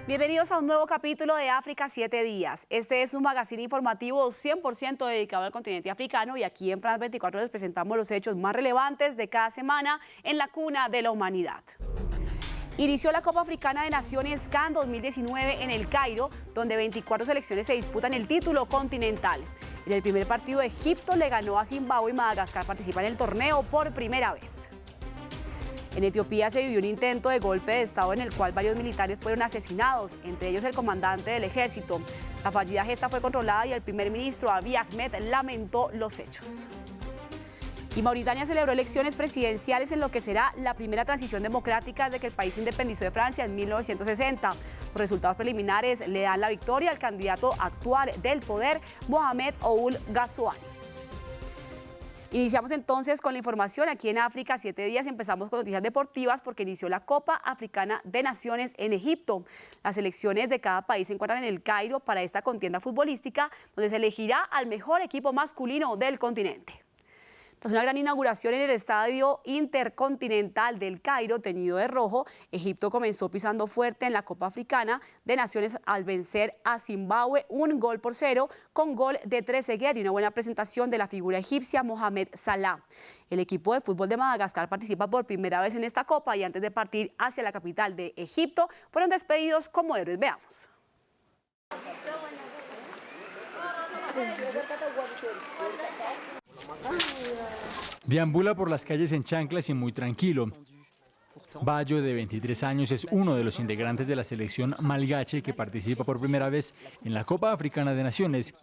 Bienvenidos a un nuevo capítulo de África 7 días. Este es un magazine informativo 100% dedicado al continente africano y aquí en France 24 les presentamos los hechos más relevantes de cada semana en la cuna de la humanidad. Inició la Copa Africana de Naciones CAN 2019 en El Cairo, donde 24 selecciones se disputan el título continental. En el primer partido, Egipto le ganó a Zimbabue y Madagascar participa en el torneo por primera vez. En Etiopía se vivió un intento de golpe de Estado en el cual varios militares fueron asesinados, entre ellos el comandante del ejército. La fallida gesta fue controlada y el primer ministro Abiy Ahmed lamentó los hechos. Y Mauritania celebró elecciones presidenciales en lo que será la primera transición democrática desde que el país se independizó de Francia en 1960. Los resultados preliminares le dan la victoria al candidato actual del poder, Mohamed Ould Ghazouani. Iniciamos entonces con la información aquí en África 7 días. Empezamos con noticias deportivas porque inició la Copa Africana de Naciones en Egipto. Las selecciones de cada país se encuentran en El Cairo para esta contienda futbolística, donde se elegirá al mejor equipo masculino del continente. Tras una gran inauguración en el Estadio Intercontinental del Cairo, teñido de rojo, Egipto comenzó pisando fuerte en la Copa Africana de Naciones al vencer a Zimbabue 1-0 con gol de Trezeguet y una buena presentación de la figura egipcia Mohamed Salah. El equipo de fútbol de Madagascar participa por primera vez en esta Copa y antes de partir hacia la capital de Egipto fueron despedidos como héroes. Veamos. Deambula por las calles en chanclas y muy tranquilo. Bayo, de 23 años, es uno de los integrantes de la selección malgache que participa por primera vez en la Copa Africana de Naciones.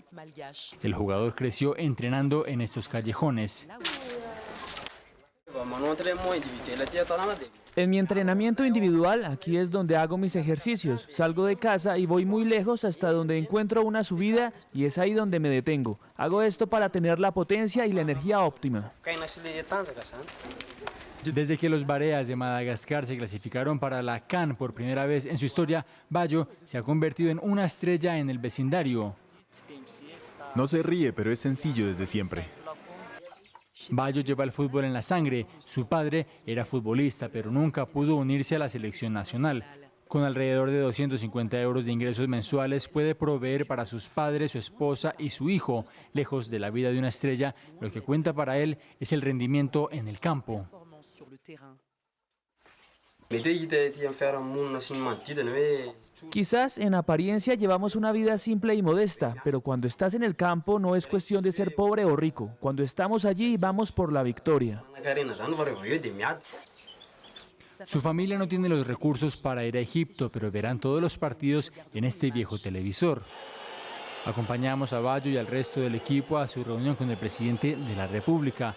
El jugador creció entrenando en estos callejones. En mi entrenamiento individual, aquí es donde hago mis ejercicios. Salgo de casa y voy muy lejos hasta donde encuentro una subida y es ahí donde me detengo. Hago esto para tener la potencia y la energía óptima. Desde que los Bareas de Madagascar se clasificaron para la CAN por primera vez en su historia, Bayo se ha convertido en una estrella en el vecindario. No se ríe, pero es sencillo desde siempre. Bayo lleva el fútbol en la sangre. Su padre era futbolista, pero nunca pudo unirse a la selección nacional. Con alrededor de 250 euros de ingresos mensuales puede proveer para sus padres, su esposa y su hijo. Lejos de la vida de una estrella, lo que cuenta para él es el rendimiento en el campo. Quizás en apariencia llevamos una vida simple y modesta, pero cuando estás en el campo no es cuestión de ser pobre o rico. Cuando estamos allí vamos por la victoria. Su familia no tiene los recursos para ir a Egipto, pero verán todos los partidos en este viejo televisor. Acompañamos a Bayo y al resto del equipo a su reunión con el presidente de la República.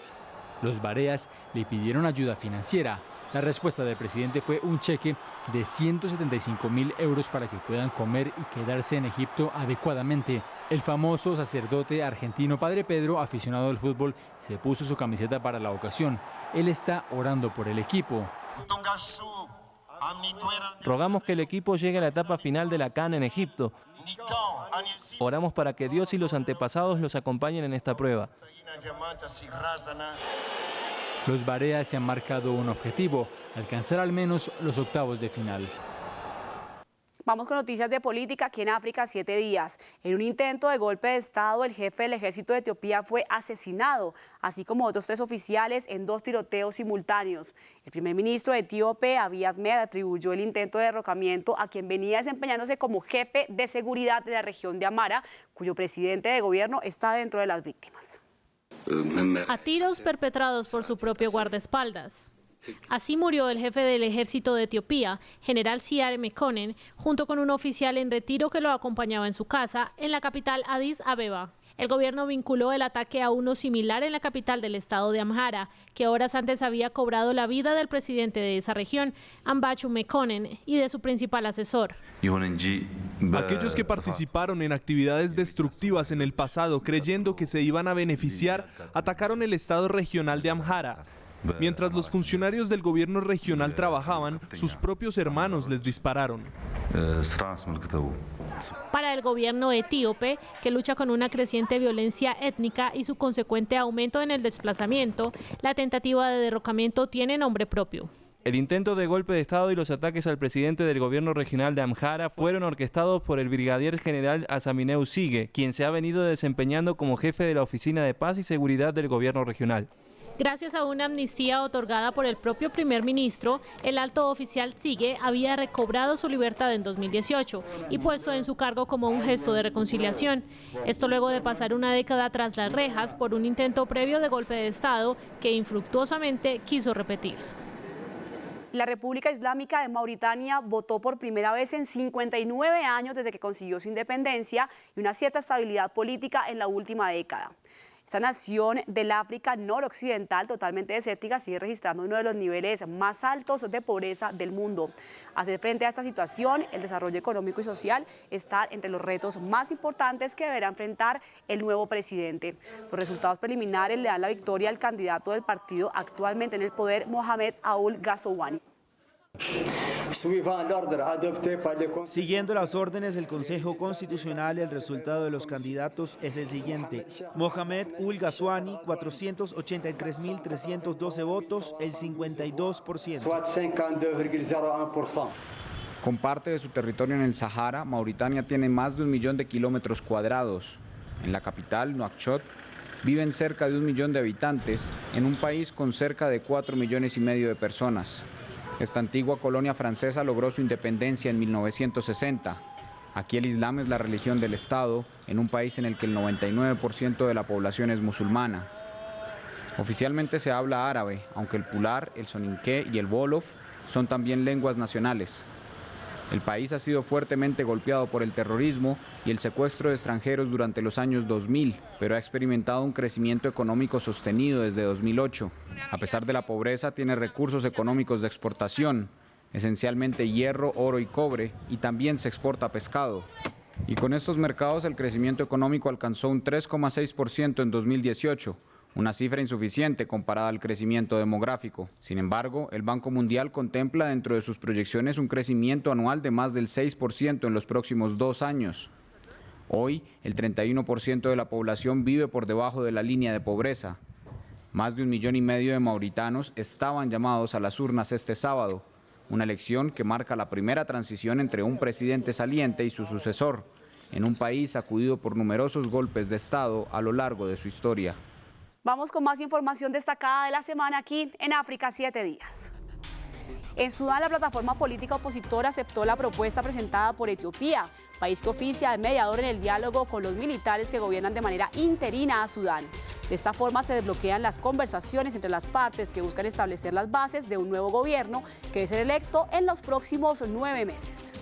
Los Bareas le pidieron ayuda financiera. La respuesta del presidente fue un cheque de 175.000 euros para que puedan comer y quedarse en Egipto adecuadamente. El famoso sacerdote argentino Padre Pedro, aficionado al fútbol, se puso su camiseta para la ocasión. Él está orando por el equipo. Rogamos que el equipo llegue a la etapa final de la CAN en Egipto. Oramos para que Dios y los antepasados los acompañen en esta prueba. Los Bareas se han marcado un objetivo: alcanzar al menos los octavos de final. Vamos con noticias de política aquí en África 7 días. En un intento de golpe de Estado, el jefe del ejército de Etiopía fue asesinado, así como otros 3 oficiales en 2 tiroteos simultáneos. El primer ministro etíope, Abiy Ahmed, atribuyó el intento de derrocamiento a quien venía desempeñándose como jefe de seguridad de la región de Amhara, cuyo presidente de gobierno está dentro de las víctimas. A tiros perpetrados por su propio guardaespaldas. Así murió el jefe del ejército de Etiopía, general Siare Mekonnen, junto con un oficial en retiro que lo acompañaba en su casa en la capital Addis Abeba. El gobierno vinculó el ataque a uno similar en la capital del estado de Amhara, que horas antes había cobrado la vida del presidente de esa región, Ambachew Mekonnen, y de su principal asesor. Aquellos que participaron en actividades destructivas en el pasado creyendo que se iban a beneficiar, atacaron el estado regional de Amhara. Mientras los funcionarios del gobierno regional trabajaban, sus propios hermanos les dispararon. Para el gobierno etíope, que lucha con una creciente violencia étnica y su consecuente aumento en el desplazamiento, la tentativa de derrocamiento tiene nombre propio. El intento de golpe de Estado y los ataques al presidente del gobierno regional de Amhara fueron orquestados por el brigadier general Asamineu Sige, quien se ha venido desempeñando como jefe de la Oficina de Paz y Seguridad del gobierno regional. Gracias a una amnistía otorgada por el propio primer ministro, el alto oficial Sige había recobrado su libertad en 2018 y puesto en su cargo como un gesto de reconciliación. Esto luego de pasar una década tras las rejas por un intento previo de golpe de Estado que infructuosamente quiso repetir. La República Islámica de Mauritania votó por primera vez en 59 años desde que consiguió su independencia y una cierta estabilidad política en la última década. Esta nación del África noroccidental, totalmente desértica, sigue registrando uno de los niveles más altos de pobreza del mundo. Hacer frente a esta situación, el desarrollo económico y social está entre los retos más importantes que deberá enfrentar el nuevo presidente. Los resultados preliminares le dan la victoria al candidato del partido actualmente en el poder, Mohamed Ould Ghazouani. Siguiendo las órdenes del Consejo Constitucional, el resultado de los candidatos es el siguiente. Mohamed Ould Ghazouani, 483.312 votos, el 52%. Con parte de su territorio en el Sahara, Mauritania tiene más de 1 millón de kilómetros cuadrados. En la capital, Nuakchot, viven cerca de 1 millón de habitantes en un país con cerca de 4,5 millones de personas. Esta antigua colonia francesa logró su independencia en 1960. Aquí el Islam es la religión del Estado, en un país en el que el 99% de la población es musulmana. Oficialmente se habla árabe, aunque el pular, el soninké y el wolof son también lenguas nacionales. El país ha sido fuertemente golpeado por el terrorismo y el secuestro de extranjeros durante los años 2000, pero ha experimentado un crecimiento económico sostenido desde 2008. A pesar de la pobreza, tiene recursos económicos de exportación, esencialmente hierro, oro y cobre, y también se exporta pescado. Y con estos mercados el crecimiento económico alcanzó un 3,6% en 2018, una cifra insuficiente comparada al crecimiento demográfico. Sin embargo, el Banco Mundial contempla dentro de sus proyecciones un crecimiento anual de más del 6% en los próximos 2 años. Hoy, el 31% de la población vive por debajo de la línea de pobreza. Más de 1,5 millones de mauritanos estaban llamados a las urnas este sábado, una elección que marca la primera transición entre un presidente saliente y su sucesor, en un país sacudido por numerosos golpes de Estado a lo largo de su historia. Vamos con más información destacada de la semana aquí en África 7 días. En Sudán, la plataforma política opositora aceptó la propuesta presentada por Etiopía, país que oficia de mediador en el diálogo con los militares que gobiernan de manera interina a Sudán. De esta forma se desbloquean las conversaciones entre las partes que buscan establecer las bases de un nuevo gobierno que debe ser electo en los próximos 9 meses.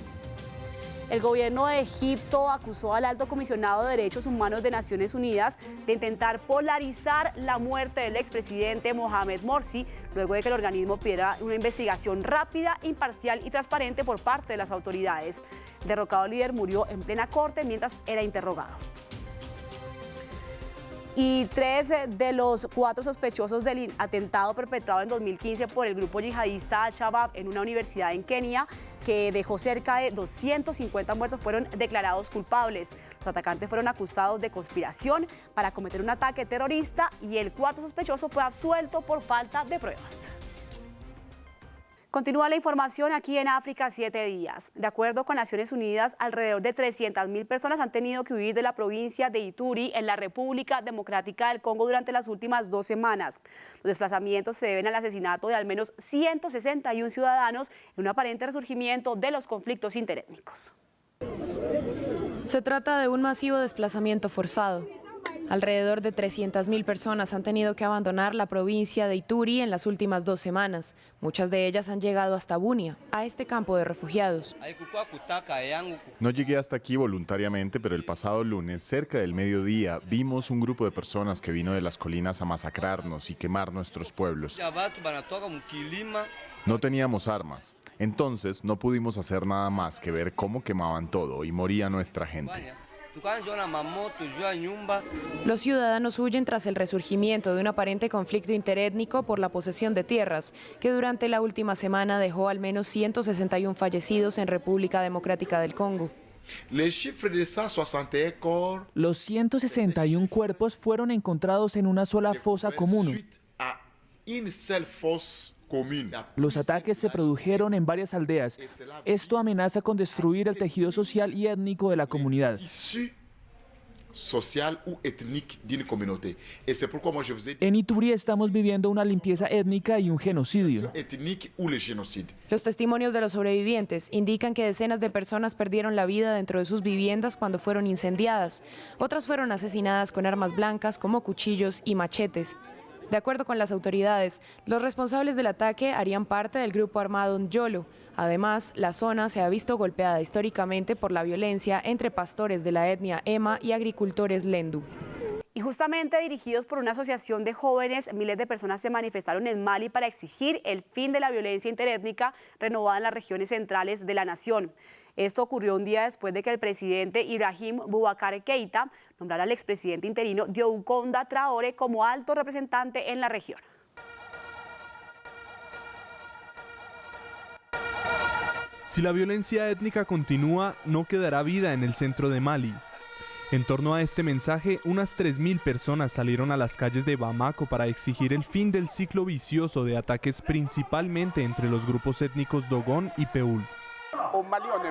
El gobierno de Egipto acusó al alto comisionado de Derechos Humanos de Naciones Unidas de intentar polarizar la muerte del expresidente Mohamed Morsi, luego de que el organismo pidiera una investigación rápida, imparcial y transparente por parte de las autoridades. El derrocado líder murió en plena corte mientras era interrogado. Y 3 de los 4 sospechosos del atentado perpetrado en 2015 por el grupo yihadista Al-Shabaab en una universidad en Kenia, que dejó cerca de 250 muertos, fueron declarados culpables. Los atacantes fueron acusados de conspiración para cometer un ataque terrorista y el 4º sospechoso fue absuelto por falta de pruebas. Continúa la información aquí en África 7 días. De acuerdo con Naciones Unidas, alrededor de 300.000 personas han tenido que huir de la provincia de Ituri en la República Democrática del Congo durante las últimas 2 semanas. Los desplazamientos se deben al asesinato de al menos 161 ciudadanos en un aparente resurgimiento de los conflictos interétnicos. Se trata de un masivo desplazamiento forzado. Alrededor de 300.000 personas han tenido que abandonar la provincia de Ituri en las últimas 2 semanas. Muchas de ellas han llegado hasta Bunia, a este campo de refugiados. No llegué hasta aquí voluntariamente, pero el pasado lunes, cerca del mediodía, vimos un grupo de personas que vino de las colinas a masacrarnos y quemar nuestros pueblos. No teníamos armas, entonces no pudimos hacer nada más que ver cómo quemaban todo y moría nuestra gente. Los ciudadanos huyen tras el resurgimiento de un aparente conflicto interétnico por la posesión de tierras, que durante la última semana dejó al menos 161 fallecidos en República Democrática del Congo. Los 161 cuerpos fueron encontrados en una sola fosa común. Los ataques se produjeron en varias aldeas. Esto amenaza con destruir el tejido social y étnico de la comunidad. En Ituri estamos viviendo una limpieza étnica y un genocidio. Los testimonios de los sobrevivientes indican que decenas de personas perdieron la vida dentro de sus viviendas cuando fueron incendiadas. Otras fueron asesinadas con armas blancas como cuchillos y machetes. De acuerdo con las autoridades, los responsables del ataque harían parte del grupo armado Njolo. Además, la zona se ha visto golpeada históricamente por la violencia entre pastores de la etnia Ema y agricultores Lendu. Y justamente dirigidos por una asociación de jóvenes, miles de personas se manifestaron en Mali para exigir el fin de la violencia interétnica renovada en las regiones centrales de la nación. Esto ocurrió un día después de que el presidente Ibrahim Boubacar Keïta nombrara al expresidente interino Diokonda Traoré como alto representante en la región. Si la violencia étnica continúa, no quedará vida en el centro de Mali. En torno a este mensaje, unas 3.000 personas salieron a las calles de Bamako para exigir el fin del ciclo vicioso de ataques principalmente entre los grupos étnicos Dogon y Peul.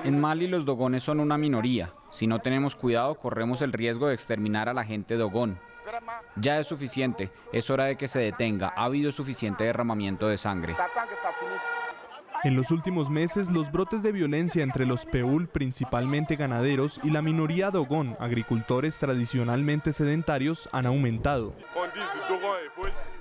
En Mali los dogones son una minoría. Si no tenemos cuidado, corremos el riesgo de exterminar a la gente dogón. Ya es suficiente, es hora de que se detenga. Ha habido suficiente derramamiento de sangre. En los últimos meses, los brotes de violencia entre los Peul, principalmente ganaderos, y la minoría Dogon, agricultores tradicionalmente sedentarios, han aumentado.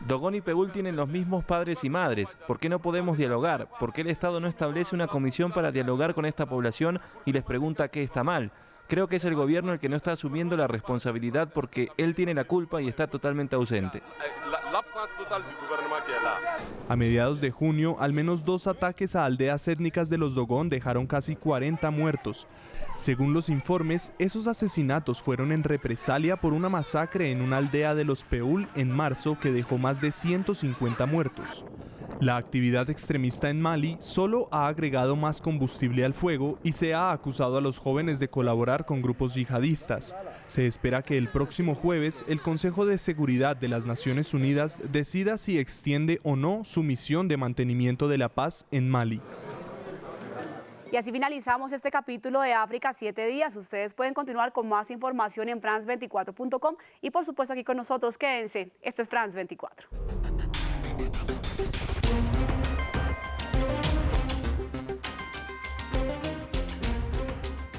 Dogon y Peul tienen los mismos padres y madres. ¿Por qué no podemos dialogar? ¿Por qué el Estado no establece una comisión para dialogar con esta población y les pregunta qué está mal? Creo que es el gobierno el que no está asumiendo la responsabilidad porque él tiene la culpa y está totalmente ausente. A mediados de junio, al menos 2 ataques a aldeas étnicas de los Dogon dejaron casi 40 muertos. Según los informes, esos asesinatos fueron en represalia por una masacre en una aldea de los Peul en marzo que dejó más de 150 muertos. La actividad extremista en Mali solo ha agregado más combustible al fuego y se ha acusado a los jóvenes de colaborar con grupos yihadistas. Se espera que el próximo jueves el Consejo de Seguridad de las Naciones Unidas decida si extiende o no su misión de mantenimiento de la paz en Mali. Y así finalizamos este capítulo de África 7 días. Ustedes pueden continuar con más información en france24.com y por supuesto aquí con nosotros. Quédense. Esto es France 24.